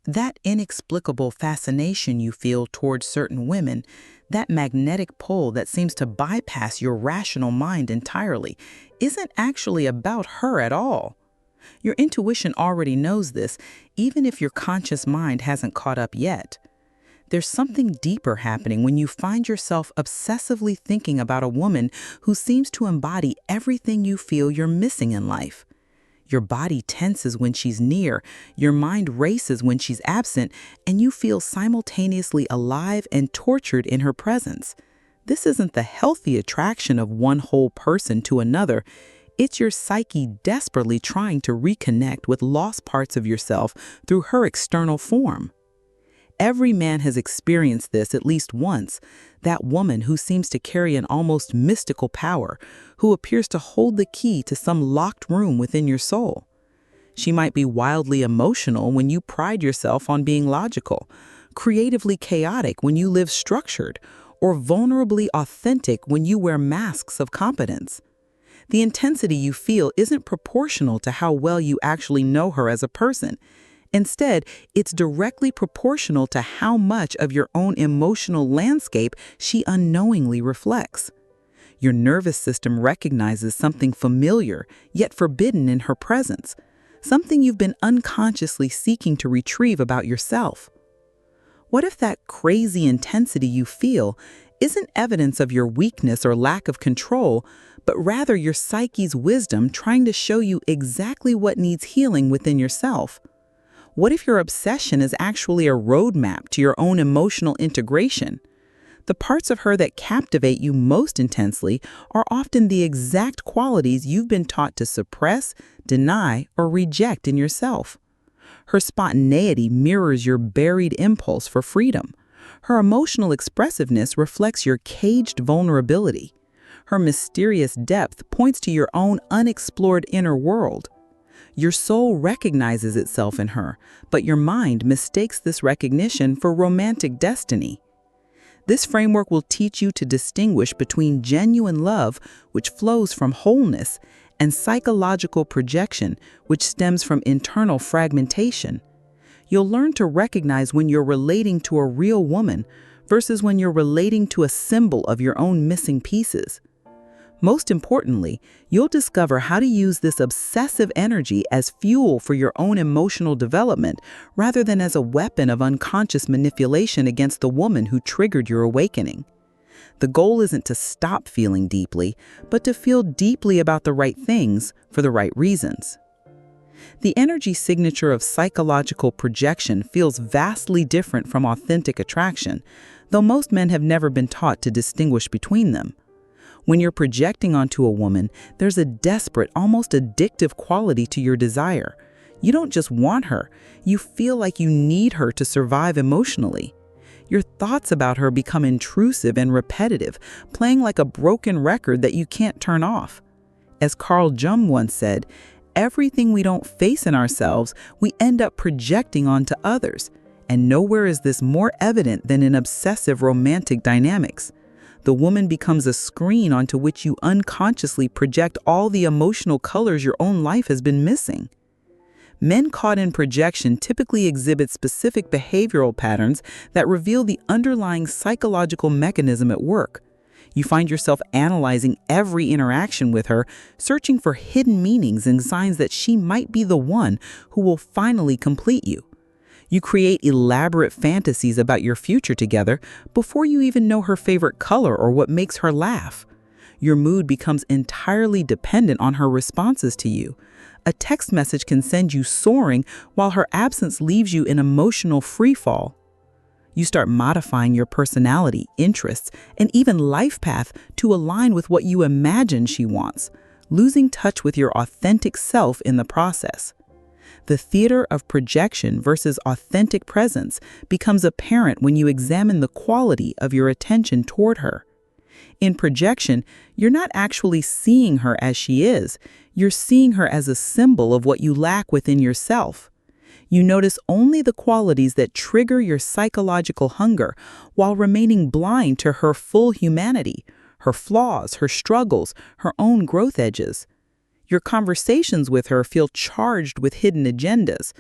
That inexplicable fascination you feel towards certain women, that magnetic pull that seems to bypass your rational mind entirely, isn't actually about her at all. Your intuition already knows this, even if your conscious mind hasn't caught up yet. There's something deeper happening when you find yourself obsessively thinking about a woman who seems to embody everything you feel you're missing in life. Your body tenses when she's near, your mind races when she's absent, and you feel simultaneously alive and tortured in her presence. This isn't the healthy attraction of one whole person to another. It's your psyche desperately trying to reconnect with lost parts of yourself through her external form. Every man has experienced this at least once, that woman who seems to carry an almost mystical power, who appears to hold the key to some locked room within your soul. She might be wildly emotional when you pride yourself on being logical, creatively chaotic when you live structured, or vulnerably authentic when you wear masks of competence. The intensity you feel isn't proportional to how well you actually know her as a person. Instead, it's directly proportional to how much of your own emotional landscape she unknowingly reflects. Your nervous system recognizes something familiar, yet forbidden in her presence, something you've been unconsciously seeking to retrieve about yourself. What if that crazy intensity you feel isn't evidence of your weakness or lack of control, but rather your psyche's wisdom trying to show you exactly what needs healing within yourself? What if your obsession is actually a roadmap to your own emotional integration? The parts of her that captivate you most intensely are often the exact qualities you've been taught to suppress, deny, or reject in yourself. Her spontaneity mirrors your buried impulse for freedom. Her emotional expressiveness reflects your caged vulnerability. Her mysterious depth points to your own unexplored inner world. Your soul recognizes itself in her, but your mind mistakes this recognition for romantic destiny. This framework will teach you to distinguish between genuine love, which flows from wholeness, and psychological projection, which stems from internal fragmentation. You'll learn to recognize when you're relating to a real woman versus when you're relating to a symbol of your own missing pieces. Most importantly, you'll discover how to use this obsessive energy as fuel for your own emotional development rather than as a weapon of unconscious manipulation against the woman who triggered your awakening. The goal isn't to stop feeling deeply, but to feel deeply about the right things for the right reasons. The energy signature of psychological projection feels vastly different from authentic attraction, though most men have never been taught to distinguish between them. When you're projecting onto a woman, there's a desperate, almost addictive quality to your desire. You don't just want her, you feel like you need her to survive emotionally. Your thoughts about her become intrusive and repetitive, playing like a broken record that you can't turn off. As Carl Jung once said, everything we don't face in ourselves, we end up projecting onto others. And nowhere is this more evident than in obsessive romantic dynamics. The woman becomes a screen onto which you unconsciously project all the emotional colors your own life has been missing. Men caught in projection typically exhibit specific behavioral patterns that reveal the underlying psychological mechanism at work. You find yourself analyzing every interaction with her, searching for hidden meanings and signs that she might be the one who will finally complete you. You create elaborate fantasies about your future together before you even know her favorite color or what makes her laugh. Your mood becomes entirely dependent on her responses to you. A text message can send you soaring while her absence leaves you in emotional freefall. You start modifying your personality, interests, and even life path to align with what you imagine she wants, losing touch with your authentic self in the process. The theater of projection versus authentic presence becomes apparent when you examine the quality of your attention toward her. In projection, you're not actually seeing her as she is, you're seeing her as a symbol of what you lack within yourself. You notice only the qualities that trigger your psychological hunger while remaining blind to her full humanity, her flaws, her struggles, her own growth edges. Your conversations with her feel charged with hidden agendas.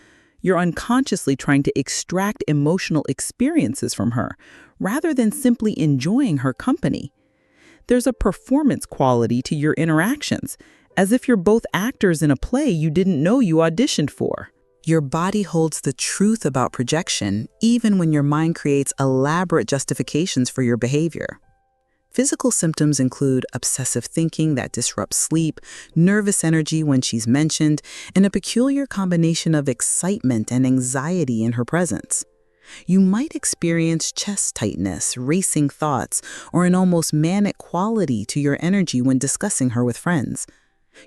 You're unconsciously trying to extract emotional experiences from her, rather than simply enjoying her company. There's a performance quality to your interactions, as if you're both actors in a play you didn't know you auditioned for. Your body holds the truth about projection, even when your mind creates elaborate justifications for your behavior. Physical symptoms include obsessive thinking that disrupts sleep, nervous energy when she's mentioned, and a peculiar combination of excitement and anxiety in her presence. You might experience chest tightness, racing thoughts, or an almost manic quality to your energy when discussing her with friends.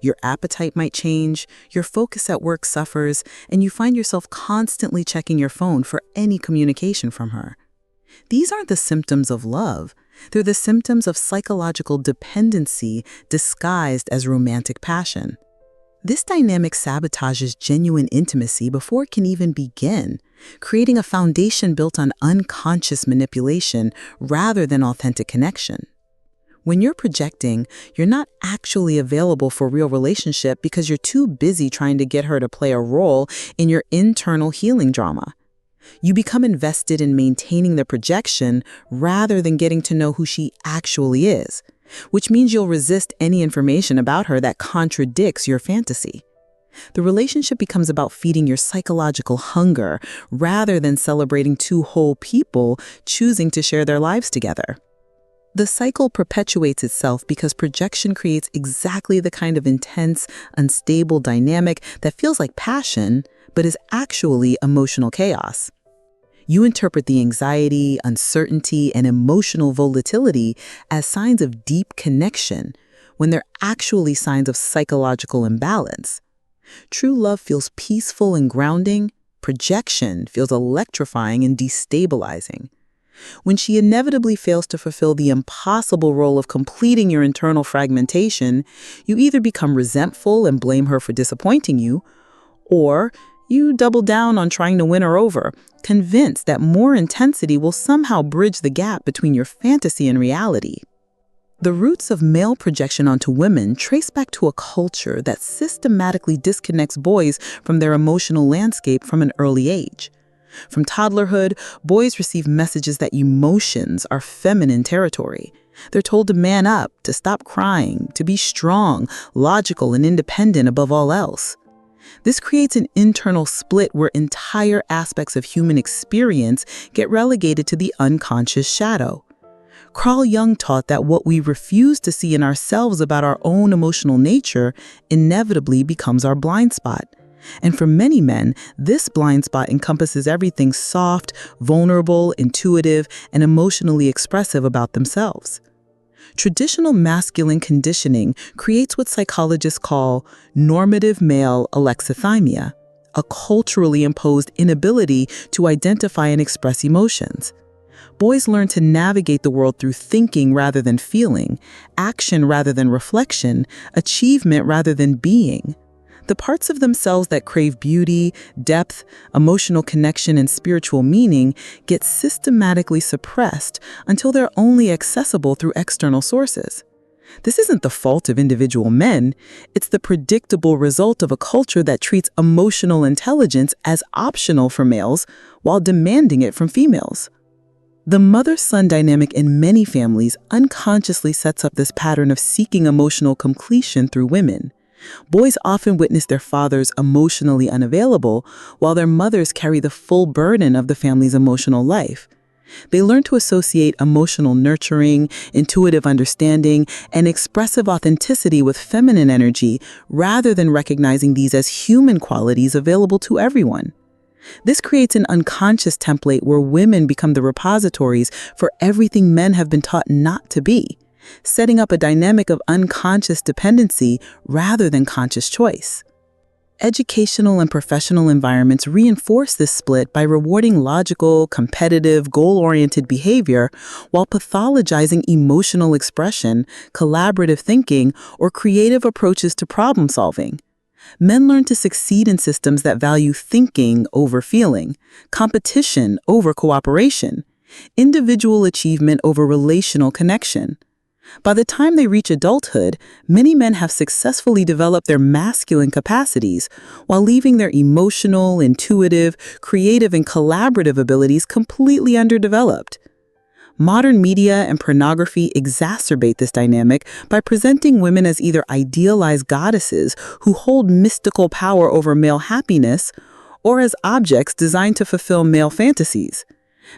Your appetite might change, your focus at work suffers, and you find yourself constantly checking your phone for any communication from her. These aren't the symptoms of love. They're the symptoms of psychological dependency disguised as romantic passion. This dynamic sabotages genuine intimacy before it can even begin, creating a foundation built on unconscious manipulation rather than authentic connection. When you're projecting, you're not actually available for real relationship because you're too busy trying to get her to play a role in your internal healing drama. You become invested in maintaining the projection rather than getting to know who she actually is, which means you'll resist any information about her that contradicts your fantasy. The relationship becomes about feeding your psychological hunger rather than celebrating two whole people choosing to share their lives together. The cycle perpetuates itself because projection creates exactly the kind of intense, unstable dynamic that feels like passion, but is actually emotional chaos. You interpret the anxiety, uncertainty, and emotional volatility as signs of deep connection, when they're actually signs of psychological imbalance. True love feels peaceful and grounding. Projection feels electrifying and destabilizing. When she inevitably fails to fulfill the impossible role of completing your internal fragmentation, you either become resentful and blame her for disappointing you, or you double down on trying to win her over, convinced that more intensity will somehow bridge the gap between your fantasy and reality. The roots of male projection onto women trace back to a culture that systematically disconnects boys from their emotional landscape from an early age. From toddlerhood, boys receive messages that emotions are feminine territory. They're told to man up, to stop crying, to be strong, logical, and independent above all else. This creates an internal split where entire aspects of human experience get relegated to the unconscious shadow. Carl Jung taught that what we refuse to see in ourselves about our own emotional nature inevitably becomes our blind spot. And for many men, this blind spot encompasses everything soft, vulnerable, intuitive, and emotionally expressive about themselves. Traditional masculine conditioning creates what psychologists call normative male alexithymia, a culturally imposed inability to identify and express emotions. Boys learn to navigate the world through thinking rather than feeling, action rather than reflection, achievement rather than being. The parts of themselves that crave beauty, depth, emotional connection, and spiritual meaning get systematically suppressed until they're only accessible through external sources. This isn't the fault of individual men. It's the predictable result of a culture that treats emotional intelligence as optional for males while demanding it from females. The mother-son dynamic in many families unconsciously sets up this pattern of seeking emotional completion through women. Boys often witness their fathers emotionally unavailable, while their mothers carry the full burden of the family's emotional life. They learn to associate emotional nurturing, intuitive understanding, and expressive authenticity with feminine energy rather than recognizing these as human qualities available to everyone. This creates an unconscious template where women become the repositories for everything men have been taught not to be, setting up a dynamic of unconscious dependency rather than conscious choice. Educational and professional environments reinforce this split by rewarding logical, competitive, goal-oriented behavior while pathologizing emotional expression, collaborative thinking, or creative approaches to problem solving. Men learn to succeed in systems that value thinking over feeling, competition over cooperation, individual achievement over relational connection. By the time they reach adulthood, many men have successfully developed their masculine capacities while leaving their emotional, intuitive, creative, and collaborative abilities completely underdeveloped. Modern media and pornography exacerbate this dynamic by presenting women as either idealized goddesses who hold mystical power over male happiness or as objects designed to fulfill male fantasies.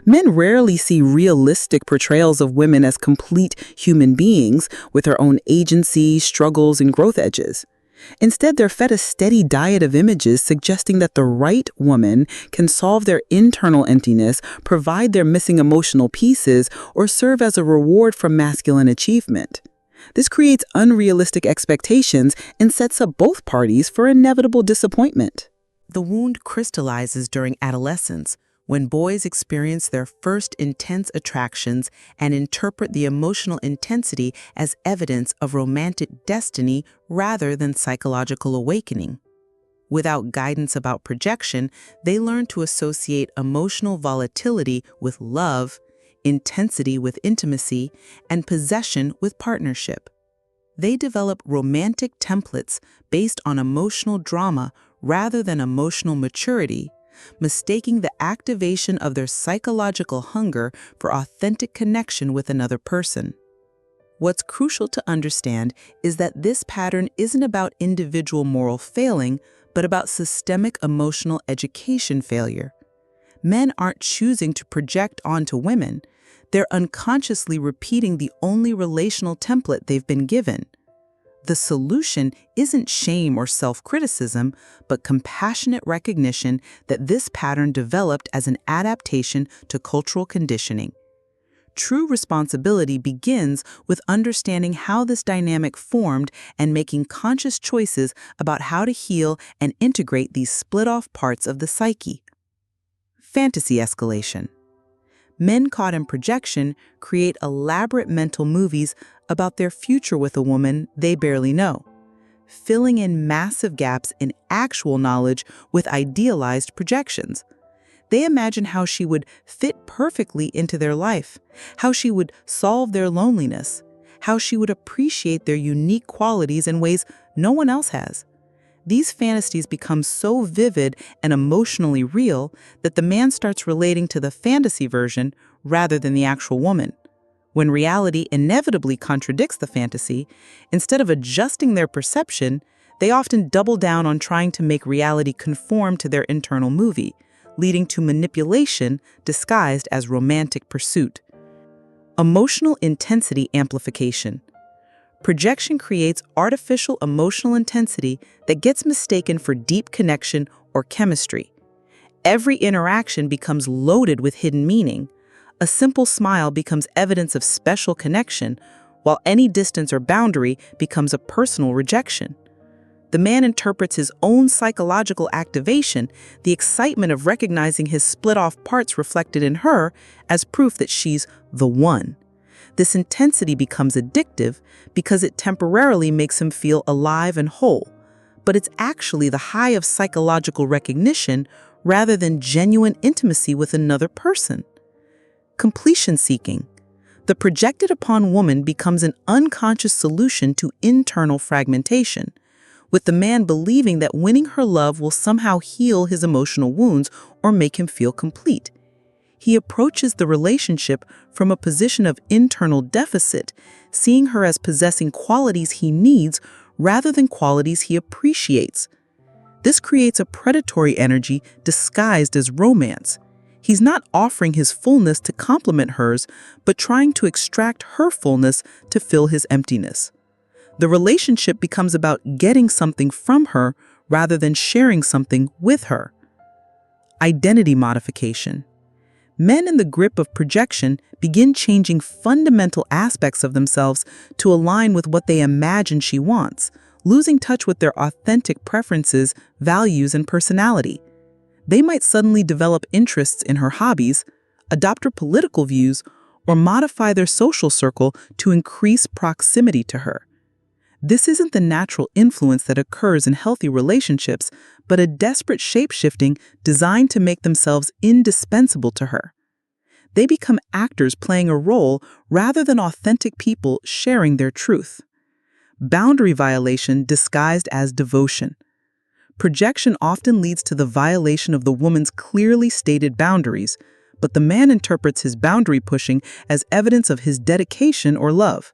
Men rarely see realistic portrayals of women as complete human beings with their own agency, struggles, and growth edges. Instead, they're fed a steady diet of images suggesting that the right woman can solve their internal emptiness, provide their missing emotional pieces, or serve as a reward for masculine achievement. This creates unrealistic expectations and sets up both parties for inevitable disappointment. The wound crystallizes during adolescence, when boys experience their first intense attractions and interpret the emotional intensity as evidence of romantic destiny rather than psychological awakening. Without guidance about projection, they learn to associate emotional volatility with love, intensity with intimacy, and possession with partnership. They develop romantic templates based on emotional drama rather than emotional maturity, mistaking the activation of their psychological hunger for authentic connection with another person. What's crucial to understand is that this pattern isn't about individual moral failing, but about systemic emotional education failure. Men aren't choosing to project onto women. They're unconsciously repeating the only relational template they've been given. The solution isn't shame or self-criticism, but compassionate recognition that this pattern developed as an adaptation to cultural conditioning. True responsibility begins with understanding how this dynamic formed and making conscious choices about how to heal and integrate these split-off parts of the psyche. Fantasy escalation. Men caught in projection create elaborate mental movies about their future with a woman they barely know, filling in massive gaps in actual knowledge with idealized projections. They imagine how she would fit perfectly into their life, how she would solve their loneliness, how she would appreciate their unique qualities in ways no one else has. These fantasies become so vivid and emotionally real that the man starts relating to the fantasy version rather than the actual woman. When reality inevitably contradicts the fantasy, instead of adjusting their perception, they often double down on trying to make reality conform to their internal movie, leading to manipulation disguised as romantic pursuit. Emotional intensity amplification. Projection creates artificial emotional intensity that gets mistaken for deep connection or chemistry. Every interaction becomes loaded with hidden meaning. A simple smile becomes evidence of special connection, while any distance or boundary becomes a personal rejection. The man interprets his own psychological activation, the excitement of recognizing his split-off parts reflected in her, as proof that she's the one. This intensity becomes addictive because it temporarily makes him feel alive and whole, but it's actually the high of psychological recognition rather than genuine intimacy with another person. Completion seeking. The projected upon woman becomes an unconscious solution to internal fragmentation, with the man believing that winning her love will somehow heal his emotional wounds or make him feel complete. He approaches the relationship from a position of internal deficit, seeing her as possessing qualities he needs rather than qualities he appreciates. This creates a predatory energy disguised as romance. He's not offering his fullness to complement hers, but trying to extract her fullness to fill his emptiness. The relationship becomes about getting something from her rather than sharing something with her. Identity modification. Men in the grip of projection begin changing fundamental aspects of themselves to align with what they imagine she wants, losing touch with their authentic preferences, values, and personality. They might suddenly develop interests in her hobbies, adopt her political views, or modify their social circle to increase proximity to her. This isn't the natural influence that occurs in healthy relationships, but a desperate shape-shifting designed to make themselves indispensable to her. They become actors playing a role rather than authentic people sharing their truth. Boundary violation disguised as devotion. Projection often leads to the violation of the woman's clearly stated boundaries, but the man interprets his boundary pushing as evidence of his dedication or love.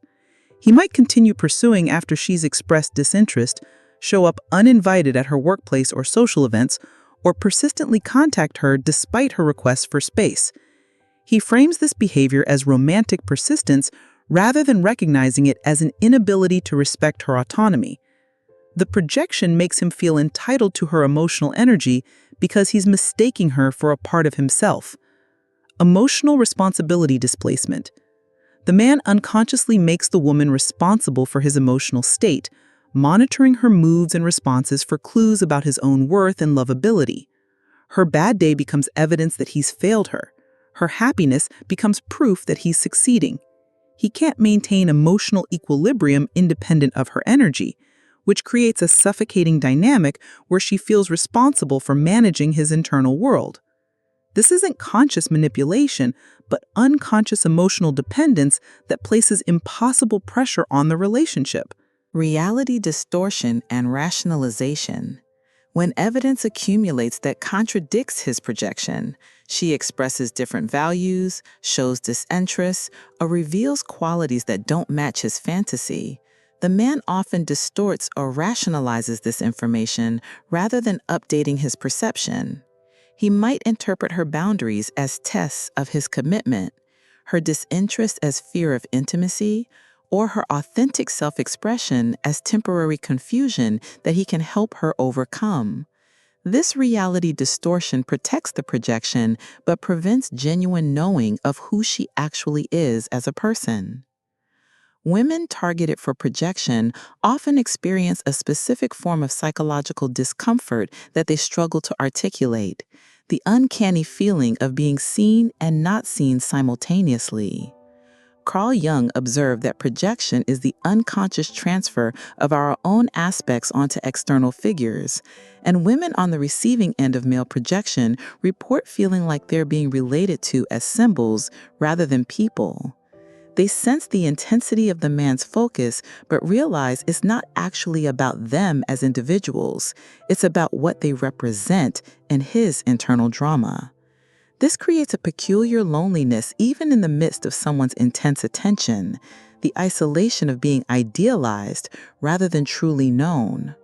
He might continue pursuing after she's expressed disinterest, show up uninvited at her workplace or social events, or persistently contact her despite her requests for space. He frames this behavior as romantic persistence rather than recognizing it as an inability to respect her autonomy. The projection makes him feel entitled to her emotional energy because he's mistaking her for a part of himself. Emotional responsibility displacement. The man unconsciously makes the woman responsible for his emotional state, monitoring her moods and responses for clues about his own worth and lovability. Her bad day becomes evidence that he's failed her. Her happiness becomes proof that he's succeeding. He can't maintain emotional equilibrium independent of her energy, which creates a suffocating dynamic where she feels responsible for managing his internal world. This isn't conscious manipulation, but unconscious emotional dependence that places impossible pressure on the relationship. Reality distortion and rationalization. When evidence accumulates that contradicts his projection, she expresses different values, shows disinterest, or reveals qualities that don't match his fantasy. The man often distorts or rationalizes this information rather than updating his perception. He might interpret her boundaries as tests of his commitment, her disinterest as fear of intimacy, or her authentic self-expression as temporary confusion that he can help her overcome. This reality distortion protects the projection but prevents genuine knowing of who she actually is as a person. Women targeted for projection often experience a specific form of psychological discomfort that they struggle to articulate, the uncanny feeling of being seen and not seen simultaneously. Carl Jung observed that projection is the unconscious transfer of our own aspects onto external figures, and women on the receiving end of male projection report feeling like they're being related to as symbols rather than people. They sense the intensity of the man's focus, but realize it's not actually about them as individuals. It's about what they represent in his internal drama. This creates a peculiar loneliness even in the midst of someone's intense attention, the isolation of being idealized rather than truly known.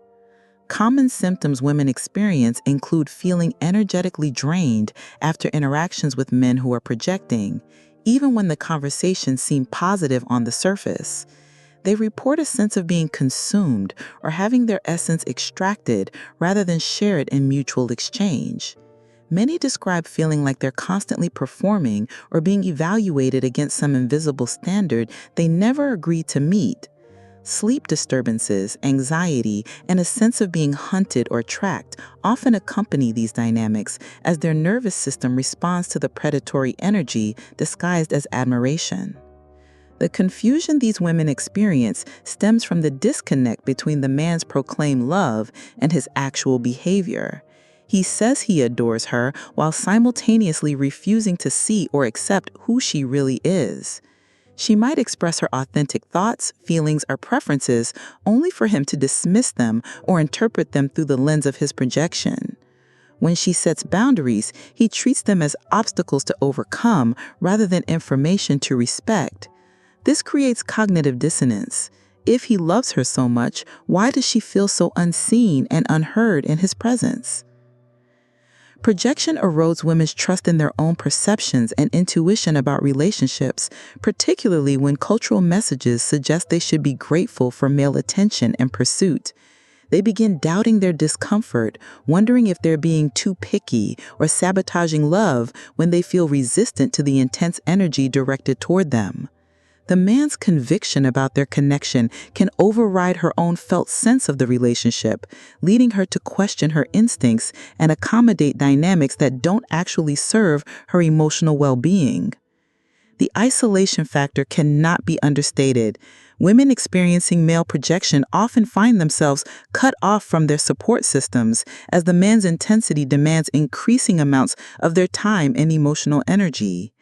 Common symptoms women experience include feeling energetically drained after interactions with men who are projecting, even when the conversations seem positive on the surface. They report a sense of being consumed or having their essence extracted rather than shared in mutual exchange. Many describe feeling like they're constantly performing or being evaluated against some invisible standard they never agreed to meet. Sleep disturbances, anxiety, and a sense of being hunted or tracked often accompany these dynamics as their nervous system responds to the predatory energy disguised as admiration. The confusion these women experience stems from the disconnect between the man's proclaimed love and his actual behavior. He says he adores her while simultaneously refusing to see or accept who she really is. She might express her authentic thoughts, feelings, or preferences only for him to dismiss them or interpret them through the lens of his projection. When she sets boundaries, he treats them as obstacles to overcome rather than information to respect. This creates cognitive dissonance. If he loves her so much, why does she feel so unseen and unheard in his presence? Projection erodes women's trust in their own perceptions and intuition about relationships, particularly when cultural messages suggest they should be grateful for male attention and pursuit. They begin doubting their discomfort, wondering if they're being too picky or sabotaging love when they feel resistant to the intense energy directed toward them. The man's conviction about their connection can override her own felt sense of the relationship, leading her to question her instincts and accommodate dynamics that don't actually serve her emotional well-being. The isolation factor cannot be understated. Women experiencing male projection often find themselves cut off from their support systems as the man's intensity demands increasing amounts of their time and emotional energy.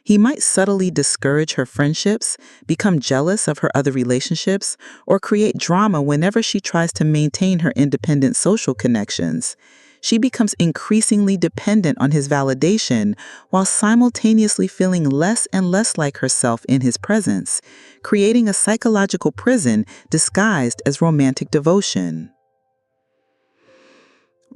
He might subtly discourage her friendships, become jealous of her other relationships, or create drama whenever she tries to maintain her independent social connections. She becomes increasingly dependent on his validation while simultaneously feeling less and less like herself in his presence, creating a psychological prison disguised as romantic devotion.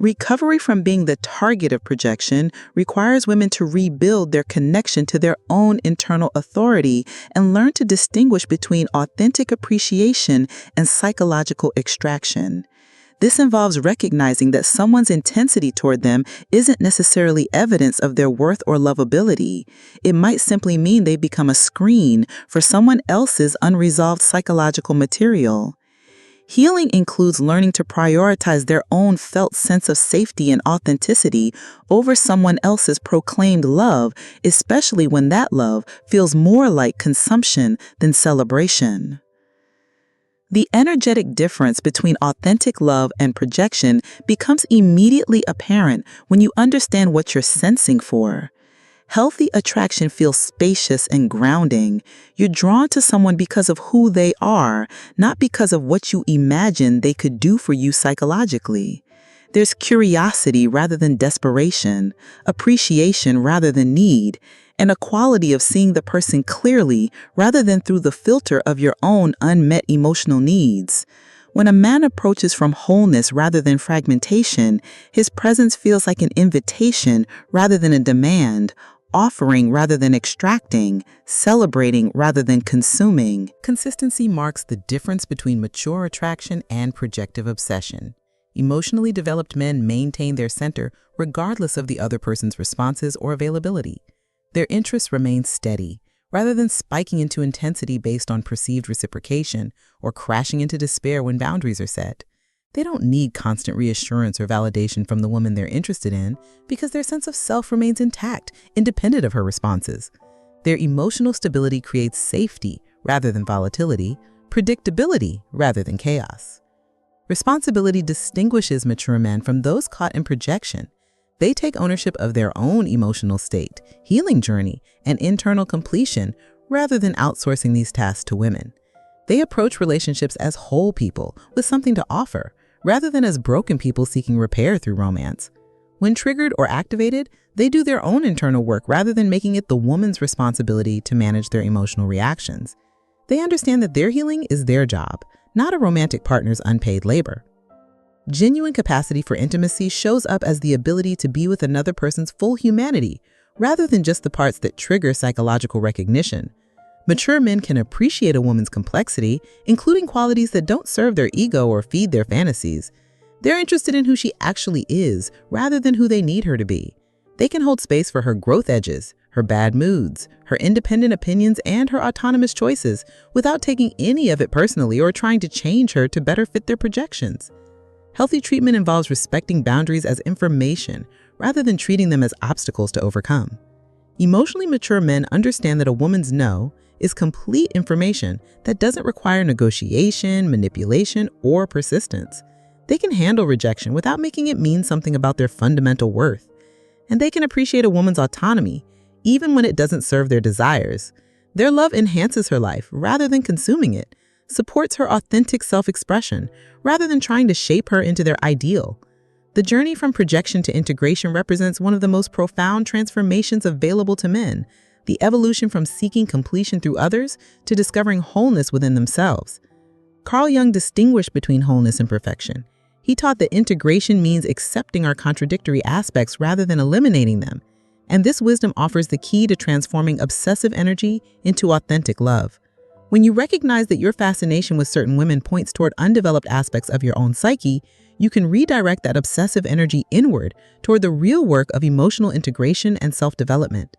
Recovery from being the target of projection requires women to rebuild their connection to their own internal authority and learn to distinguish between authentic appreciation and psychological extraction. This involves recognizing that someone's intensity toward them isn't necessarily evidence of their worth or lovability. It might simply mean they become a screen for someone else's unresolved psychological material. Healing includes learning to prioritize their own felt sense of safety and authenticity over someone else's proclaimed love, especially when that love feels more like consumption than celebration. The energetic difference between authentic love and projection becomes immediately apparent when you understand what you're sensing for. Healthy attraction feels spacious and grounding. You're drawn to someone because of who they are, not because of what you imagine they could do for you psychologically. There's curiosity rather than desperation, appreciation rather than need, and a quality of seeing the person clearly rather than through the filter of your own unmet emotional needs. When a man approaches from wholeness rather than fragmentation, his presence feels like an invitation rather than a demand, offering rather than extracting, celebrating rather than consuming. Consistency marks the difference between mature attraction and projective obsession. Emotionally developed men maintain their center regardless of the other person's responses or availability. Their interests remain steady, rather than spiking into intensity based on perceived reciprocation or crashing into despair when boundaries are set. They don't need constant reassurance or validation from the woman they're interested in because their sense of self remains intact, independent of her responses. Their emotional stability creates safety rather than volatility, predictability rather than chaos. Responsibility distinguishes mature men from those caught in projection. They take ownership of their own emotional state, healing journey, and internal completion rather than outsourcing these tasks to women. They approach relationships as whole people with something to offer, rather than as broken people seeking repair through romance. When triggered or activated, they do their own internal work rather than making it the woman's responsibility to manage their emotional reactions. They understand that their healing is their job, not a romantic partner's unpaid labor. Genuine capacity for intimacy shows up as the ability to be with another person's full humanity, rather than just the parts that trigger psychological recognition. Mature men can appreciate a woman's complexity, including qualities that don't serve their ego or feed their fantasies. They're interested in who she actually is, rather than who they need her to be. They can hold space for her growth edges, her bad moods, her independent opinions, and her autonomous choices without taking any of it personally or trying to change her to better fit their projections. Healthy treatment involves respecting boundaries as information rather than treating them as obstacles to overcome. Emotionally mature men understand that a woman's no is complete information that doesn't require negotiation, manipulation, or persistence. They can handle rejection without making it mean something about their fundamental worth. And they can appreciate a woman's autonomy, even when it doesn't serve their desires. Their love enhances her life rather than consuming it, supports her authentic self-expression rather than trying to shape her into their ideal. The journey from projection to integration represents one of the most profound transformations available to men, the evolution from seeking completion through others to discovering wholeness within themselves. Carl Jung distinguished between wholeness and perfection. He taught that integration means accepting our contradictory aspects rather than eliminating them, and this wisdom offers the key to transforming obsessive energy into authentic love. When you recognize that your fascination with certain women points toward undeveloped aspects of your own psyche, you can redirect that obsessive energy inward toward the real work of emotional integration and self-development.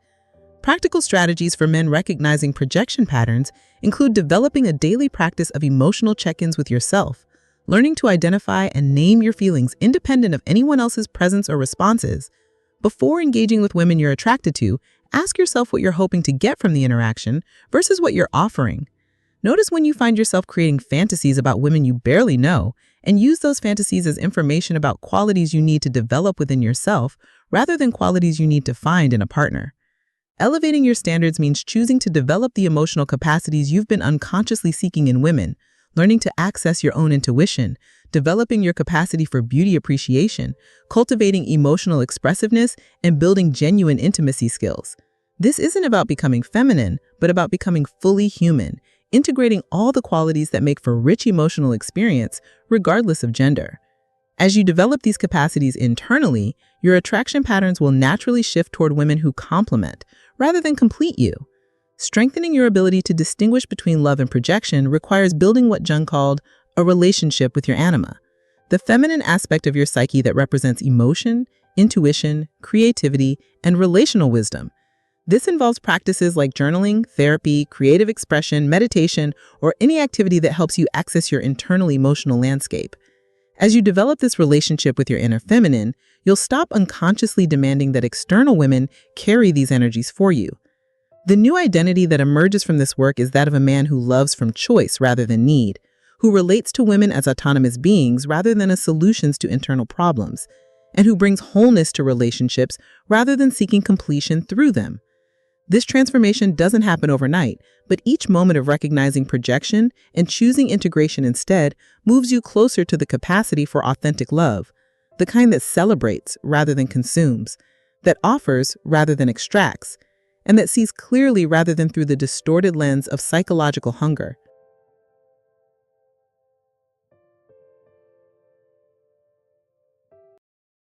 Practical strategies for men recognizing projection patterns include developing a daily practice of emotional check-ins with yourself, learning to identify and name your feelings independent of anyone else's presence or responses. Before engaging with women you're attracted to, ask yourself what you're hoping to get from the interaction versus what you're offering. Notice when you find yourself creating fantasies about women you barely know, and use those fantasies as information about qualities you need to develop within yourself rather than qualities you need to find in a partner. Elevating your standards means choosing to develop the emotional capacities you've been unconsciously seeking in women, learning to access your own intuition, developing your capacity for beauty appreciation, cultivating emotional expressiveness, and building genuine intimacy skills. This isn't about becoming feminine, but about becoming fully human, integrating all the qualities that make for rich emotional experience, regardless of gender. As you develop these capacities internally, your attraction patterns will naturally shift toward women who complement, rather than complete you. Strengthening your ability to distinguish between love and projection requires building what Jung called a relationship with your anima, the feminine aspect of your psyche that represents emotion, intuition, creativity, and relational wisdom. This involves practices like journaling, therapy, creative expression, meditation, or any activity that helps you access your internal emotional landscape. As you develop this relationship with your inner feminine, you'll stop unconsciously demanding that external women carry these energies for you. The new identity that emerges from this work is that of a man who loves from choice rather than need, who relates to women as autonomous beings rather than as solutions to internal problems, and who brings wholeness to relationships rather than seeking completion through them. This transformation doesn't happen overnight, but each moment of recognizing projection and choosing integration instead moves you closer to the capacity for authentic love, the kind that celebrates rather than consumes, that offers rather than extracts, and that sees clearly rather than through the distorted lens of psychological hunger.